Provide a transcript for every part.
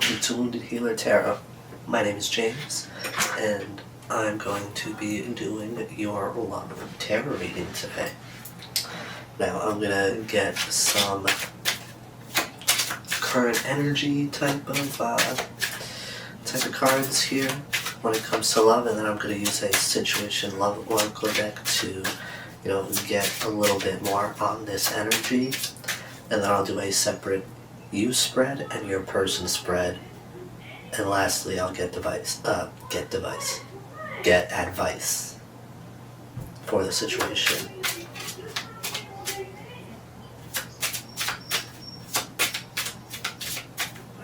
welcome to Wounded Healer Tarot. My name is James, and I'm going to be doing your love tarot reading today. Now, I'm going to get some current energy type of cards here when it comes to love, and then I'm going to use a situation love oracle deck to, get a little bit more on this energy, and then I'll do a separate you spread and your person spread, and lastly I'll get advice for the situation.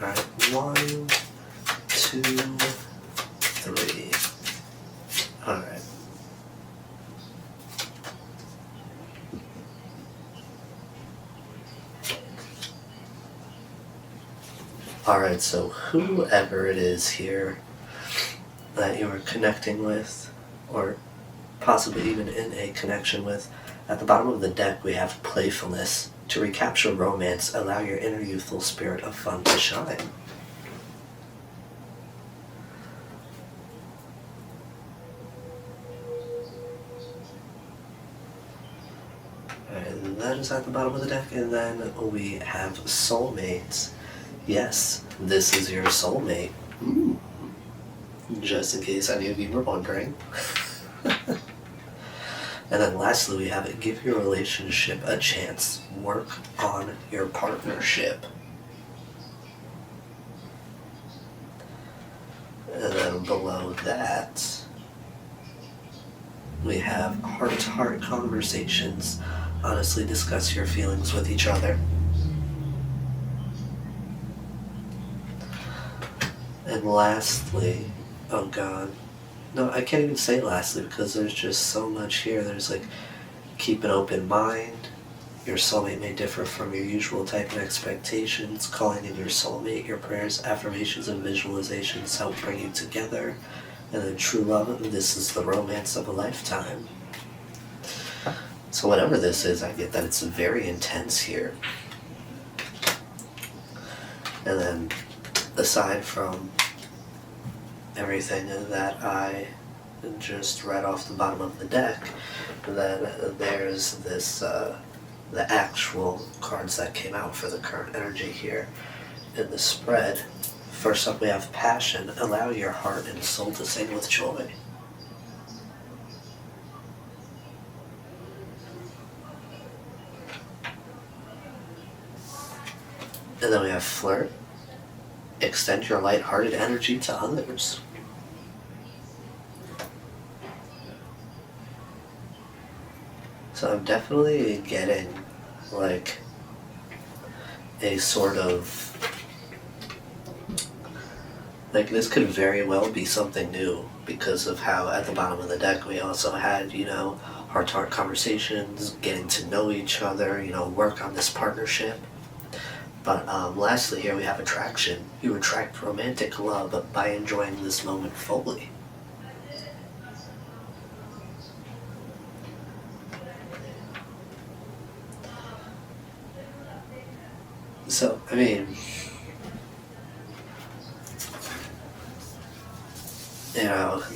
Alright, 1, 2, 3. Alright. Alright, so whoever it is here that you are connecting with, or possibly even in a connection with, at the bottom of the deck we have playfulness. To recapture romance, allow your inner youthful spirit of fun to shine. And that is at the bottom of the deck, and then we have soulmates. Yes, this is your soulmate. Just in case any of you were wondering. And then lastly we have give your relationship a chance. Work on your partnership. And then below that we have heart-to-heart conversations. Honestly discuss your feelings with each other. And lastly, oh god, no, I can't even say lastly because there's just so much here. There's like, keep an open mind. Your soulmate may differ from your usual type and expectations. Calling in your soulmate, your prayers, affirmations, and visualizations help bring you together. And then true love, this is the romance of a lifetime. So whatever this is, I get that it's very intense here. And then aside from everything that I just read off the bottom of the deck, then there's this, the actual cards that came out for the current energy here in the spread. First up we have passion. Allow your heart and soul to sing with joy. And then we have flirt. Extend your light-hearted energy to others. So I'm definitely getting like a sort of, like this could very well be something new because of how at the bottom of the deck we also had, heart-to-heart conversations, getting to know each other, work on this partnership. But lastly here we have attraction. You attract romantic love by enjoying this moment fully. So, I mean,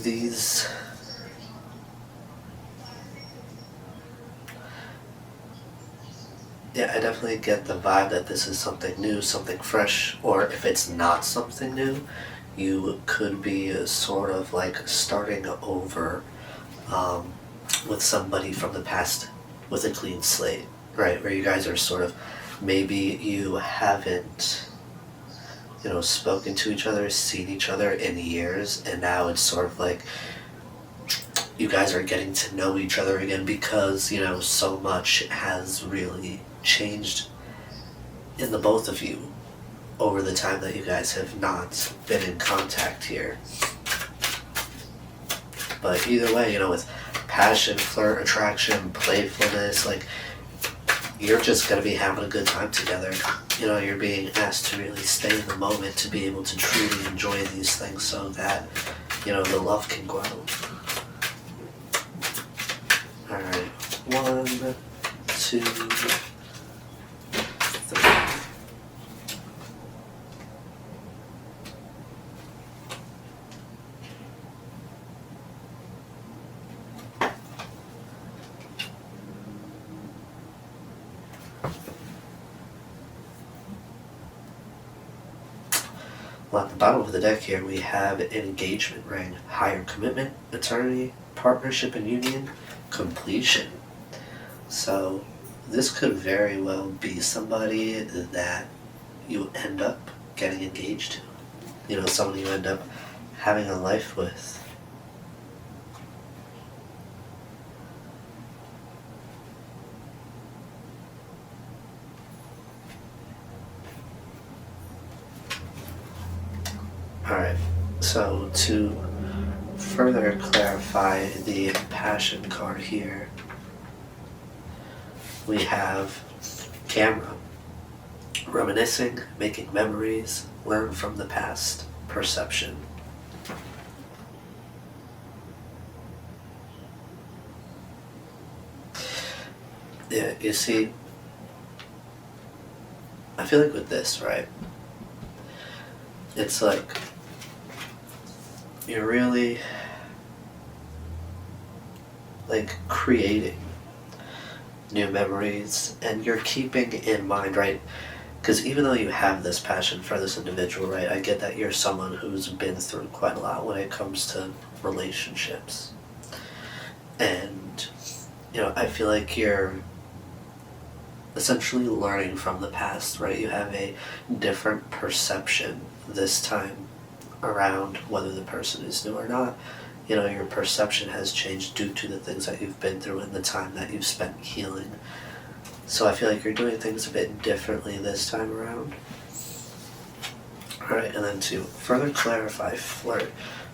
these... Yeah, I definitely get the vibe that this is something new, something fresh, or if it's not something new, you could be sort of like starting over with somebody from the past with a clean slate, right? Where you guys are sort of, maybe you haven't, spoken to each other, seen each other in years, and now it's sort of like you guys are getting to know each other again because, so much has really changed in the both of you over the time that you guys have not been in contact here. But either way, with passion, flirt, attraction, playfulness, like, you're just going to be having a good time together. You're being asked to really stay in the moment, to be able to truly enjoy these things so that, the love can grow. Alright, 1, 2, 3. Well, at the bottom of the deck here, we have an engagement ring, higher commitment, eternity, partnership and union, completion. So this could very well be somebody that you end up getting engaged to. You know, someone you end up having a life with. Alright, so to further clarify the passion card here, we have camera, reminiscing, making memories, learn from the past, perception. Yeah, you see, I feel like with this, right, it's like you're really like creating new memories and you're keeping in mind, right? Because even though you have this passion for this individual, right, I get that you're someone who's been through quite a lot when it comes to relationships. And, you know, I feel like you're essentially learning from the past, right? You have a different perception this time around whether the person is new or not. You know, your perception has changed due to the things that you've been through and the time that you've spent healing. So I feel like you're doing things a bit differently this time around. Alright, and then to further clarify flirt,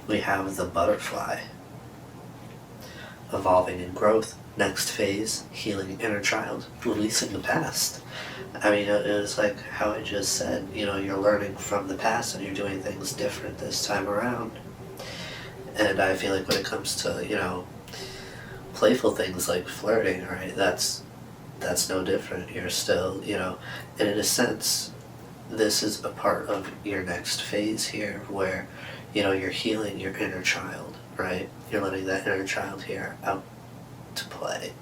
we have the butterfly. Evolving in growth, next phase, healing inner child, releasing the past. I mean, it was like how I just said, you know, you're learning from the past and you're doing things different this time around. And I feel like when it comes to, you know, playful things like flirting, right, that's no different. You're still, you know, and in a sense, this is a part of your next phase here where, you know, you're healing your inner child, right? You're letting that inner child here out to play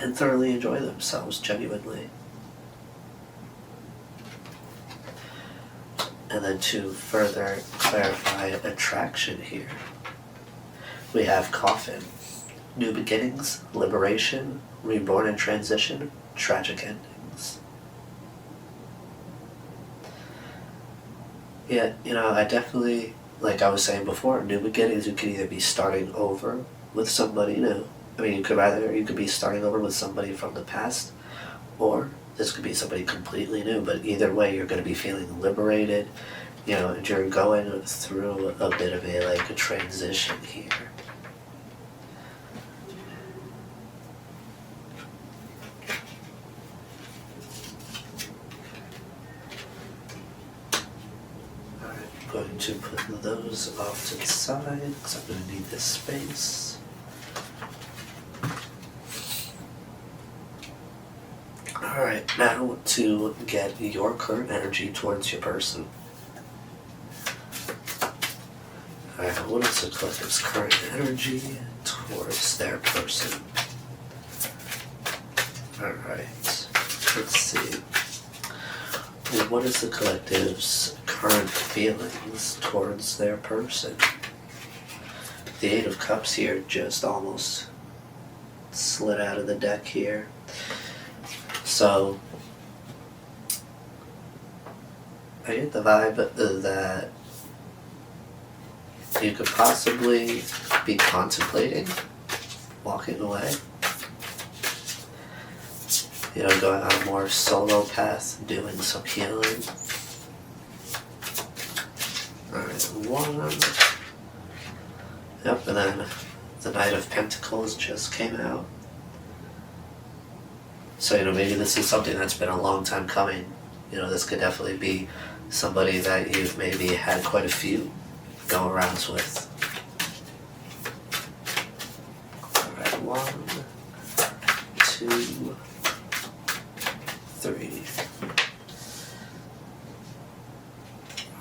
and thoroughly enjoy themselves genuinely. And then to further clarify attraction here, we have coffin, new beginnings, liberation, reborn and transition, tragic endings. Yeah, you know, I definitely, like I was saying before, new beginnings, you could either be starting over with somebody new. I mean, you could be starting over with somebody from the past, or this could be somebody completely new, but either way, you're going to be feeling liberated, you know, and you're going through a bit of a transition here. Alright, I'm going to put those off to the side, because I'm going to need this space. Alright, now to get your current energy towards your person. Alright, what is the collective's current energy towards their person? Alright, let's see. What is the collective's current feelings towards their person? The Eight of Cups here just almost slid out of the deck here. So, I get the vibe that you could possibly be contemplating walking away. You know, going on a more solo path, doing some healing. Alright, one. Yep, and then the Knight of Pentacles just came out. So, you know, maybe this is something that's been a long time coming. You know, this could definitely be somebody that you've maybe had quite a few go-arounds with. Alright, 1, 2, 3.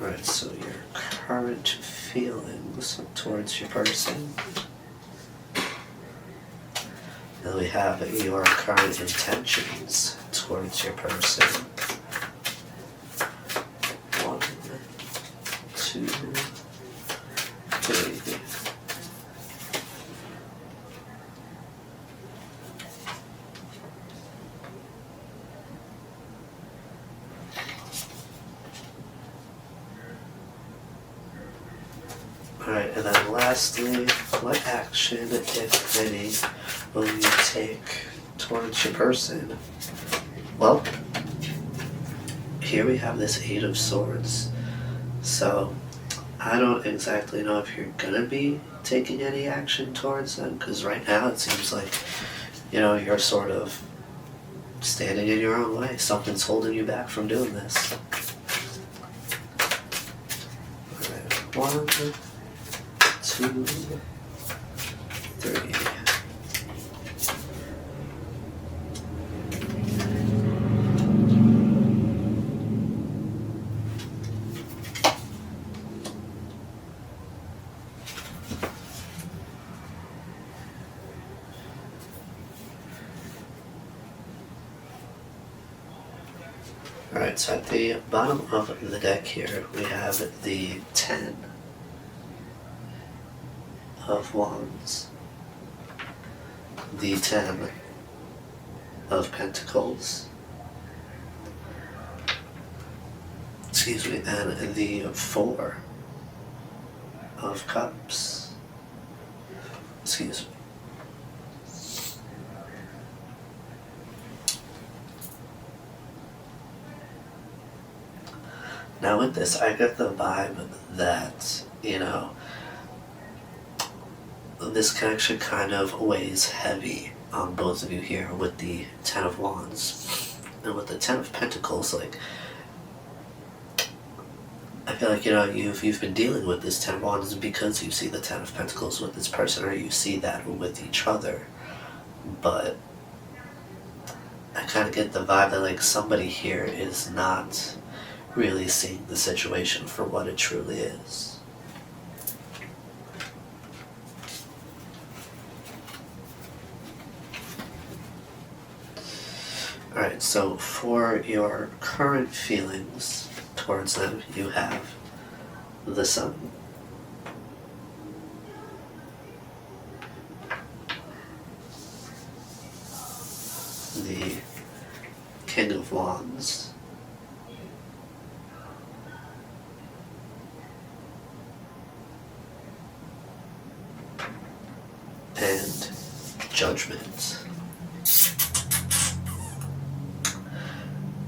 Alright, so your current feelings towards your person. And we have your current intentions towards your person. 1, Three. Alright, and then lastly, what action, if any, will you take towards your person? Well, here we have this Eight of Swords. So, I don't exactly know if you're gonna be taking any action towards them, because right now it seems like, you're sort of standing in your own way. Something's holding you back from doing this. Alright, 1, 2, 3. Alright, so at the bottom of the deck here, we have the 10 of Wands, the 10 of Pentacles, excuse me, and the 4 of Cups, excuse me. Now with this, I get the vibe that, this connection kind of weighs heavy on both of you here with the 10 of Wands. And with the 10 of Pentacles, like, I feel like, you've been dealing with this 10 of Wands because you see the 10 of Pentacles with this person, or you see that with each other. But I kind of get the vibe that, like, somebody here is not really seeing the situation for what it truly is. Alright, so for your current feelings towards them, you have the Sun, the King of Wands, and Judgment.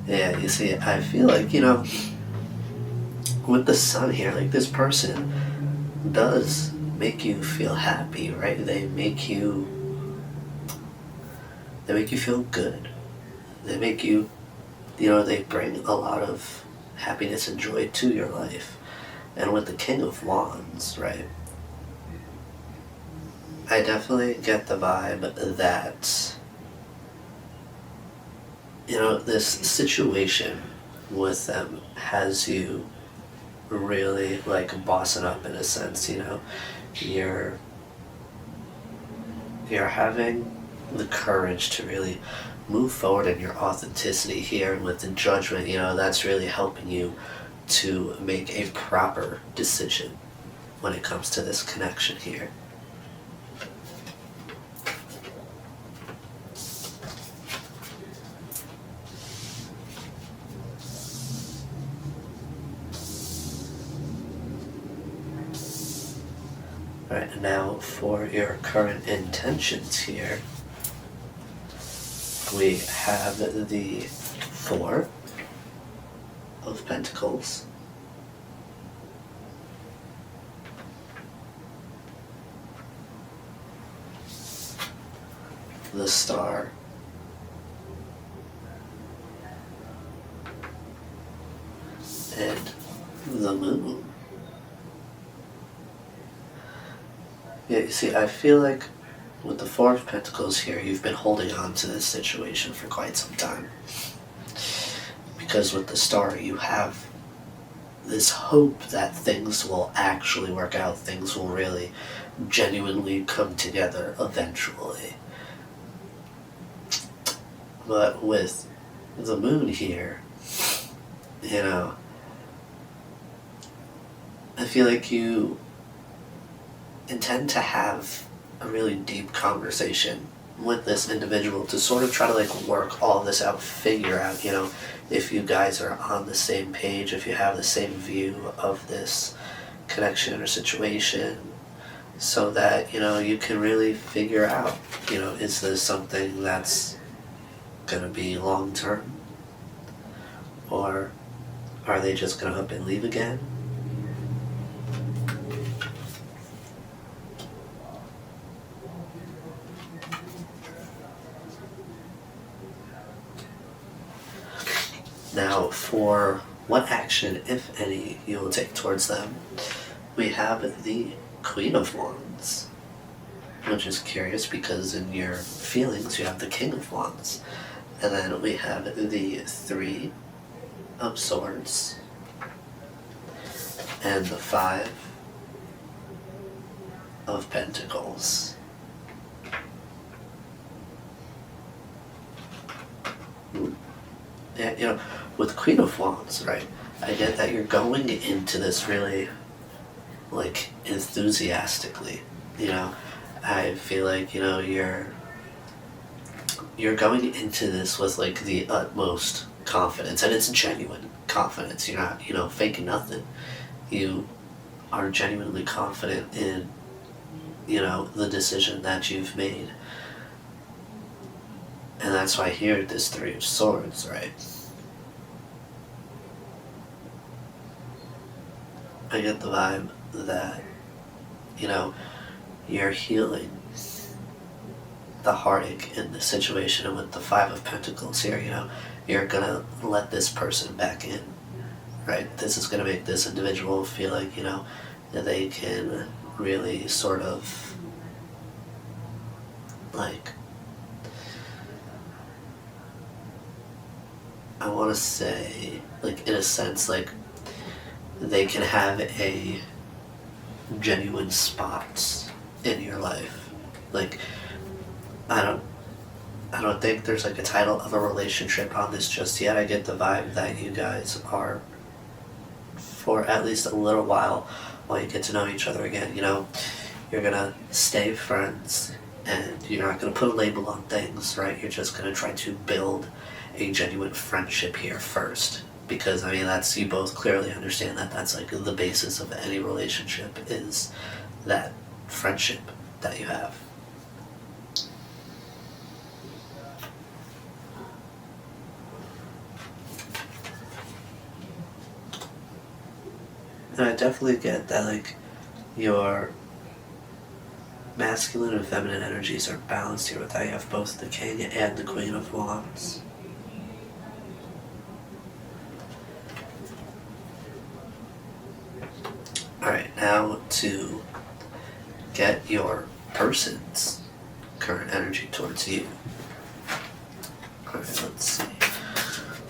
Yeah, you see, I feel like, with the Sun here, like, this person does make you feel happy, right? They make you feel good. They make you, they bring a lot of happiness and joy to your life. And with the King of Wands, right, I definitely get the vibe that, this situation with them has you really, like, bossing up in a sense. You're having the courage to really move forward in your authenticity here, and with the Judgment, that's really helping you to make a proper decision when it comes to this connection here. Alright, now for your current intentions here, we have the 4 of Pentacles, the Star, and the Moon. Yeah, you see, I feel like with the 4 of Pentacles here, you've been holding on to this situation for quite some time. Because with the Star, you have this hope that things will actually work out, things will really genuinely come together eventually. But with the Moon here, I feel like you intend to have a really deep conversation with this individual to sort of try to like work all this out, figure out, if you guys are on the same page, if you have the same view of this connection or situation, so that, you can really figure out, is this something that's gonna be long term? Or are they just gonna up and leave again? Now, for what action, if any, you will take towards them, we have the Queen of Wands, which is curious because in your feelings you have the King of Wands. And then we have the Three of Swords and the Five of Pentacles. Yeah, with Queen of Wands, right, I get that you're going into this really, like, enthusiastically, I feel like, you're going into this with, like, the utmost confidence, and it's genuine confidence. You're not, faking nothing. You are genuinely confident in, the decision that you've made. And that's why here, this Three of Swords, right? I get the vibe that, you're healing the heartache in the situation. And with the Five of Pentacles here, you're gonna let this person back in, right? This is gonna make this individual feel like, that they can really sort of, like, I want to say, like, in a sense, like, they can have a genuine spot in your life. Like, I don't think there's like a title of a relationship on this just yet. I get the vibe that you guys are, for at least a little while you get to know each other again, you're gonna stay friends, and you're not gonna put a label on things, right? You're just gonna try to build a genuine friendship here first, because that's, you both clearly understand that that's like the basis of any relationship, is that friendship that you have. And I definitely get that, like, your masculine and feminine energies are balanced here with how you have both the King and the Queen of Wands. Alright, now to get your person's current energy towards you. Alright, let's see.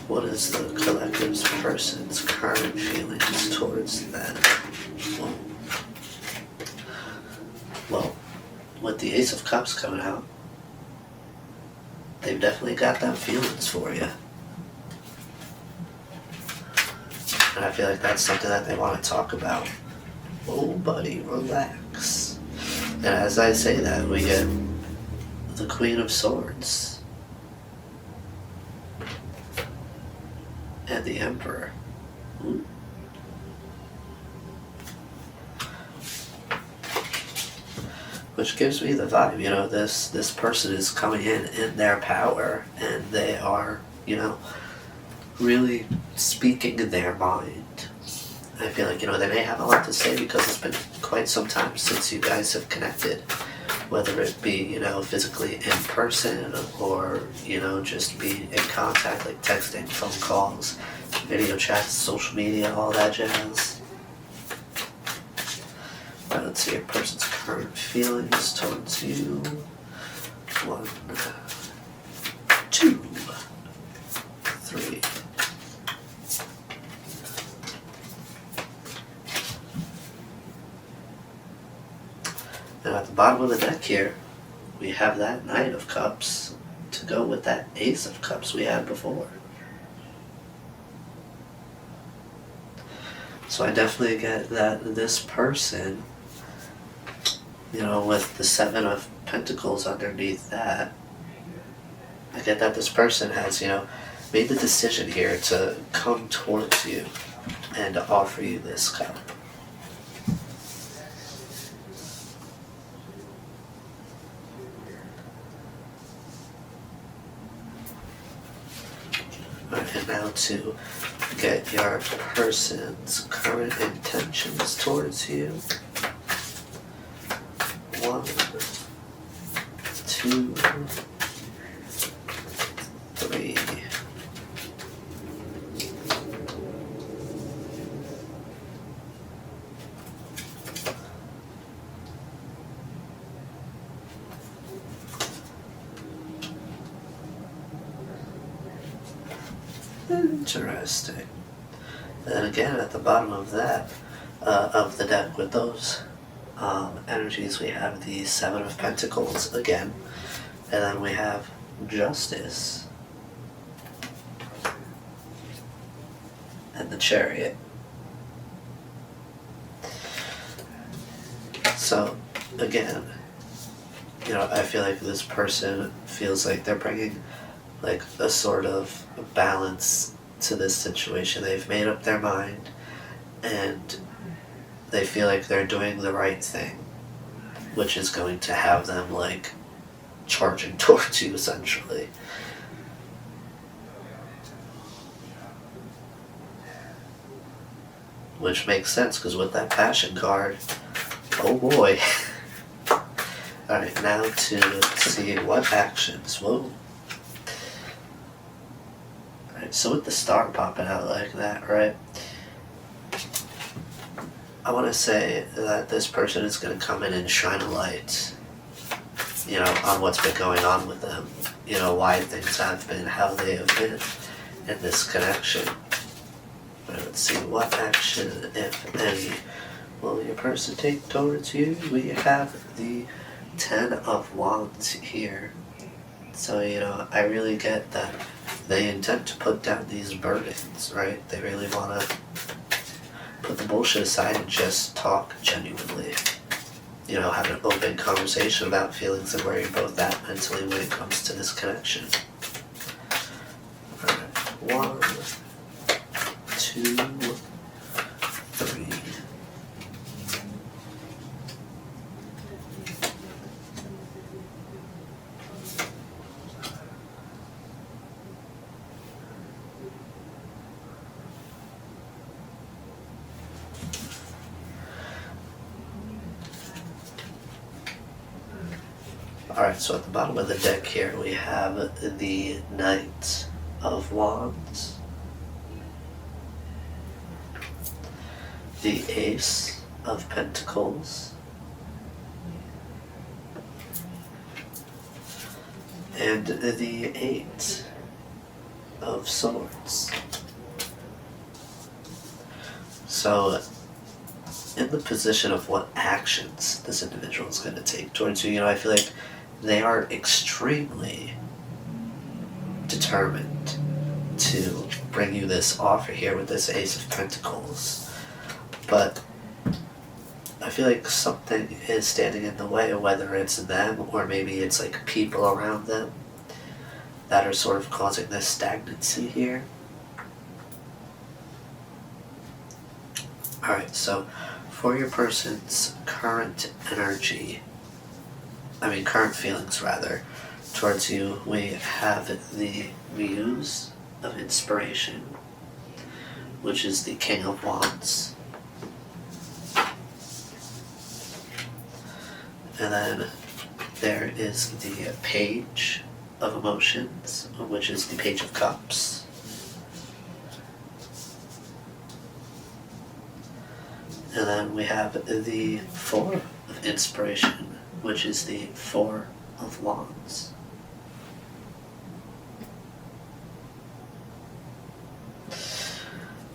What is the collective's person's current feelings towards them? Well, with the Ace of Cups coming out, they've definitely got them feelings for you. And I feel like that's something that they want to talk about. Oh, buddy, relax. And as I say that, we get the Queen of Swords and the Emperor. Which gives me the vibe, this person is coming in their power, and they are, really speaking their mind. I feel like, they may have a lot to say because it's been quite some time since you guys have connected, whether it be, physically in person, or, just be in contact, like texting, phone calls, video chats, social media, all that jazz. Alright, let's see your person's current feelings towards you. 1, 2, 3. And at the bottom of the deck here, we have that Knight of Cups to go with that Ace of Cups we had before. So I definitely get that this person with the Seven of Pentacles underneath that, I get that this person has, made the decision here to come towards you and offer you this cup. And now to get your person's current intentions towards you. 1, 2, 3. Interesting. And again, at the bottom of that, of the deck with those energies, we have the Seven of Pentacles again, and then we have Justice and the Chariot. So again, I feel like this person feels like they're bringing like a sort of balance to this situation. They've made up their mind and they feel like they're doing the right thing, which is going to have them like charging towards you essentially. Which makes sense because with that Passion card, oh boy. Alright, now to see what actions. Whoa. Alright, so with the star popping out like that, right? I want to say that this person is going to come in and shine a light, on what's been going on with them, why things have been, how they have been in this connection. Let's see, what action, if any, will your person take towards you? We have the 10 of Wands here. So, I really get that they intend to put down these burdens, right? They really want to put the bullshit aside and just talk genuinely. Have an open conversation about feelings and where you're both at mentally when it comes to this connection. Alright, 1, 2, 3. Alright, so at the bottom of the deck here we have the Knight of Wands, the Ace of Pentacles, and the 8 of Swords. So, in the position of what actions this individual is going to take towards you, I feel like they are extremely determined to bring you this offer here with this Ace of Pentacles. But I feel like something is standing in the way, whether it's them or maybe it's like people around them that are sort of causing this stagnancy here. Alright, so for your person's current feelings rather, towards you, we have the Muse of Inspiration, which is the King of Wands. And then there is the Page of Emotions, which is the Page of Cups. And then we have the Four of Inspiration, which is the Four of Wands.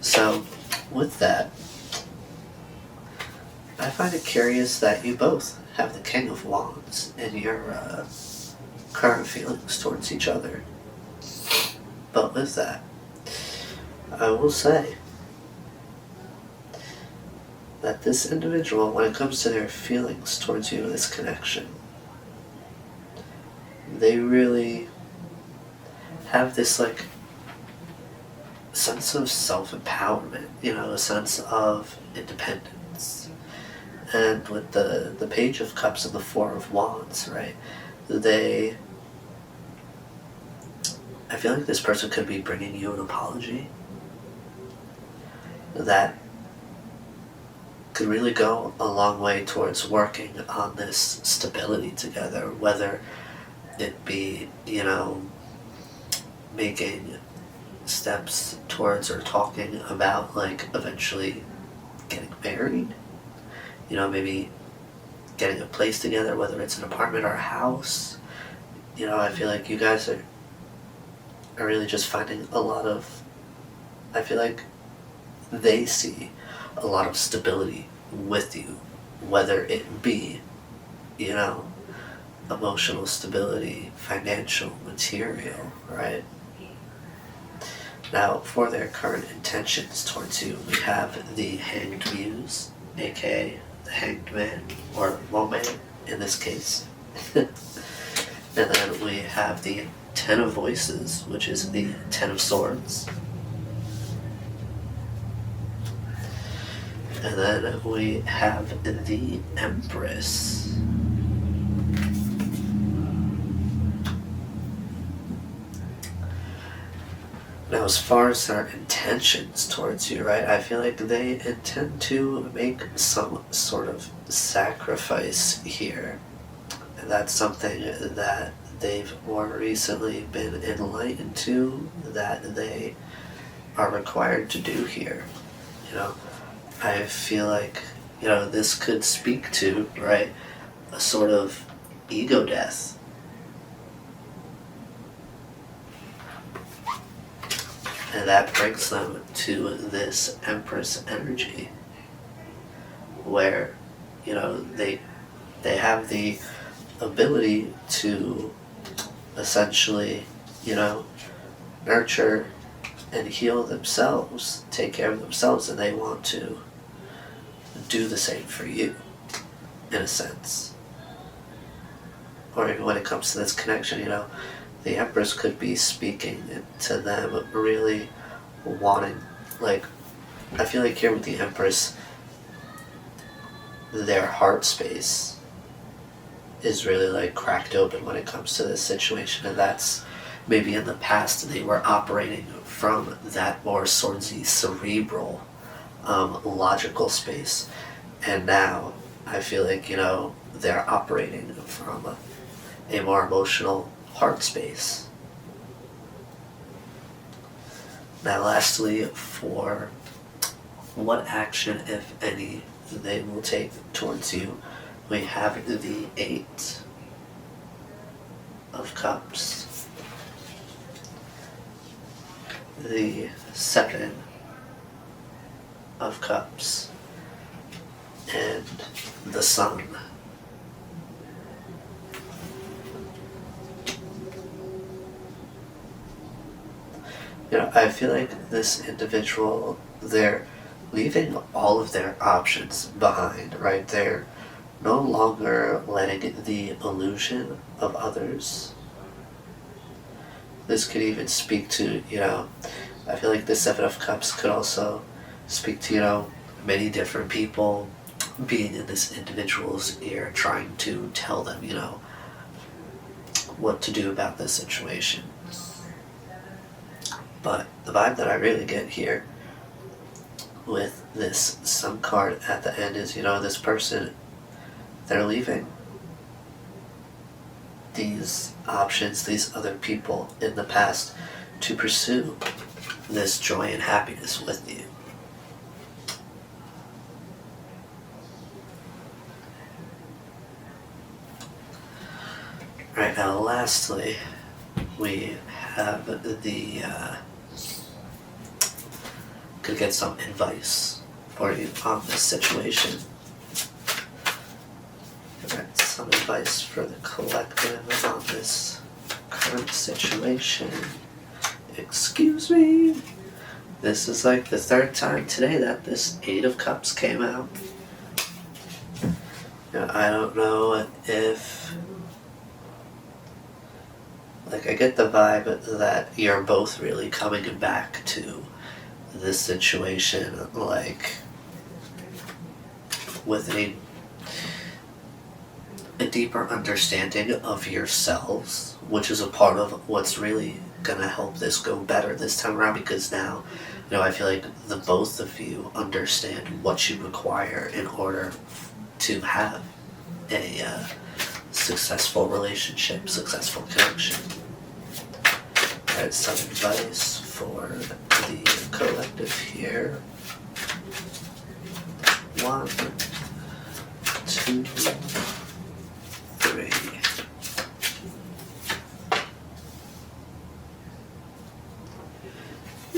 So, with that, I find it curious that you both have the King of Wands in your current feelings towards each other. But with that, I will say that this individual, when it comes to their feelings towards you, this connection, they really have this like sense of self-empowerment, a sense of independence. And with the Page of Cups and the Four of Wands, right, I feel like this person could be bringing you an apology that could really go a long way towards working on this stability together, whether it be, making steps towards or talking about like eventually getting married, maybe getting a place together, whether it's an apartment or a house. I feel like you guys are really just finding I feel like they see a lot of stability with you, whether it be, emotional stability, financial, material, right? Now, for their current intentions towards you, we have the Hanged Muse, aka the Hanged Man, or Woman in this case. And then we have the Ten of Voices, which is the Ten of Swords. And then we have the Empress. Now, as far as their intentions towards you, right, I feel like they intend to make some sort of sacrifice here. And that's something that they've more recently been enlightened to, that they are required to do here. I feel like, this could speak to, right, a sort of ego death. And that brings them to this Empress energy, where, they have the ability to essentially, nurture and heal themselves, take care of themselves, and they want to do the same for you, in a sense. Or even when it comes to this connection, the Empress could be speaking to them, really wanting, like, I feel like here with the Empress, their heart space is really like cracked open when it comes to this situation, and that's maybe in the past they were operating from that more swordsy, cerebral, logical space, and now I feel like they're operating from a more emotional heart space. Now, lastly, for what action, if any, they will take towards you, we have the Eight of Cups, the Seven of Cups, and the Sun. I feel like this individual, they're leaving all of their options behind, right? They're no longer letting the illusion of others. This could even speak to, I feel like the Seven of Cups could also speak to, many different people being in this individual's ear, trying to tell them, what to do about this situation. But the vibe that I really get here with this Sun card at the end is, this person, they're leaving these options, these other people in the past to pursue this joy and happiness with you. Right, now lastly, we have the could get some advice for you on this situation. Alright, some advice for the collective on this current situation. Excuse me. This is like the third time today that this Eight of Cups came out. Now, I don't know if... Like, I get the vibe that you're both really coming back to this situation, like, with a deeper understanding of yourselves, which is a part of what's really gonna help this go better this time around, because now, I feel like the both of you understand what you require in order to have a successful relationship, successful connection. Alright, some advice for the collective here. 1, 2, 3.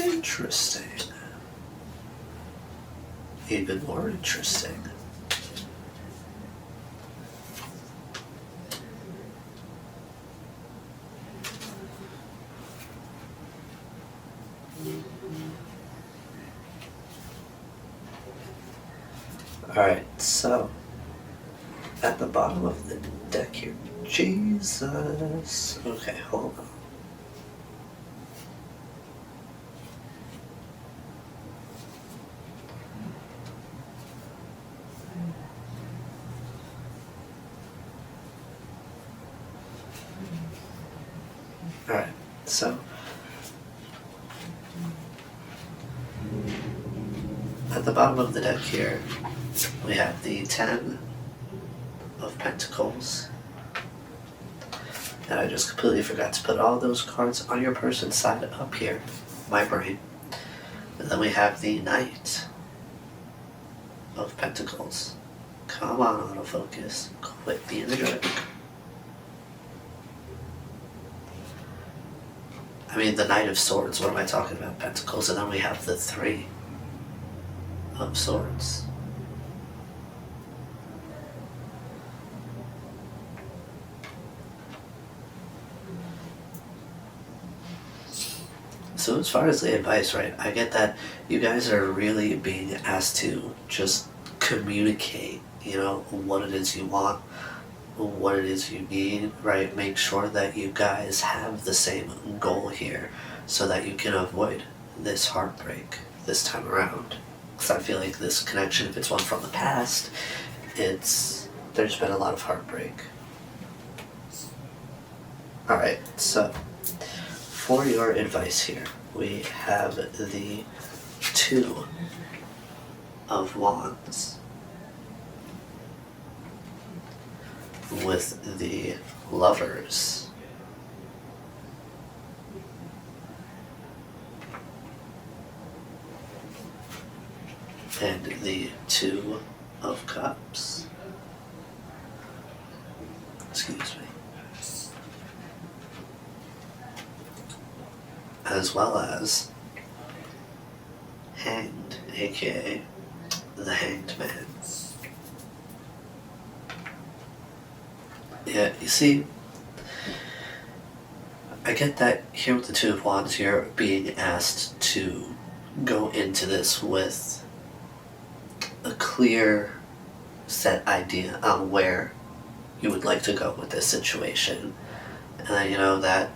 Interesting. Even more interesting. Alright, so at the bottom of the deck here, Jesus. Okay, hold on. Alright, so at the bottom of the deck here, we have the 10 of Pentacles. And I just completely forgot to put all those cards on your person's side up here, my brain. And then we have the Knight of Pentacles. Come on, autofocus. Quit being a jerk. I mean, the Knight of Swords, what am I talking about? Pentacles, and then we have the 3 of Swords. So as far as the advice, right, I get that you guys are really being asked to just communicate, what it is you want, what it is you need, right? Make sure that you guys have the same goal here so that you can avoid this heartbreak this time around. Because I feel like this connection, if it's one from the past, there's been a lot of heartbreak. Alright, so for your advice here, we have the 2 of Wands with the Lovers. And the 2 of Cups. Excuse me. As well as Hanged, aka the Hanged Man. Yeah, you see, I get that here with the 2 of Wands, you're being asked to go into this with a clear set idea on where you would like to go with this situation. And that,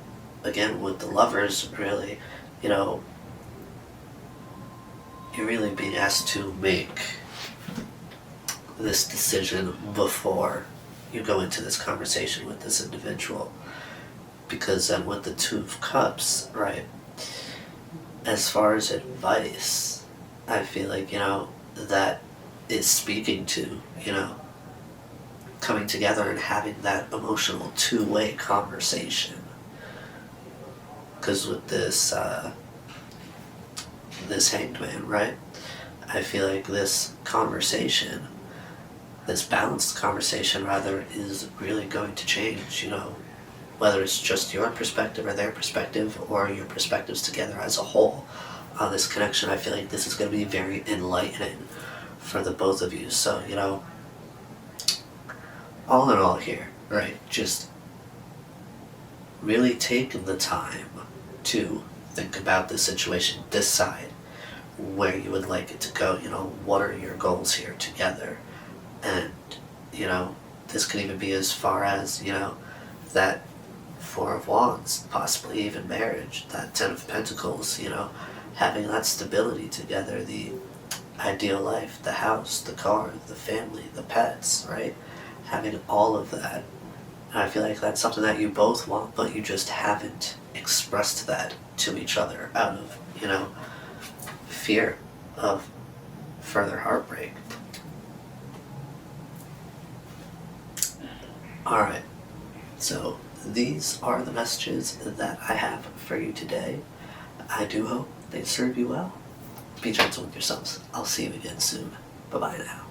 again, with the Lovers, really, you're really being asked to make this decision before you go into this conversation with this individual. Because then with the 2 of Cups, right, as far as advice, I feel like, that is speaking to, coming together and having that emotional two-way conversation. Because with this Hanged Man, right, I feel like this conversation, this balanced conversation rather, is really going to change, whether it's just your perspective or their perspective or your perspectives together as a whole on this connection. I feel like this is going to be very enlightening for the both of you. So, all in all here, right, just really take the time to think about the situation, decide, where you would like it to go. What are your goals here together? And, this could even be as far as, that Four of Wands, possibly even marriage, that Ten of Pentacles, having that stability together, the ideal life, the house, the car, the family, the pets, right? Having all of that. And I feel like that's something that you both want, but you just haven't expressed that to each other out of, fear of further heartbreak. Alright, so these are the messages that I have for you today. I do hope they serve you well. Be gentle with yourselves. I'll see you again soon. Bye-bye now.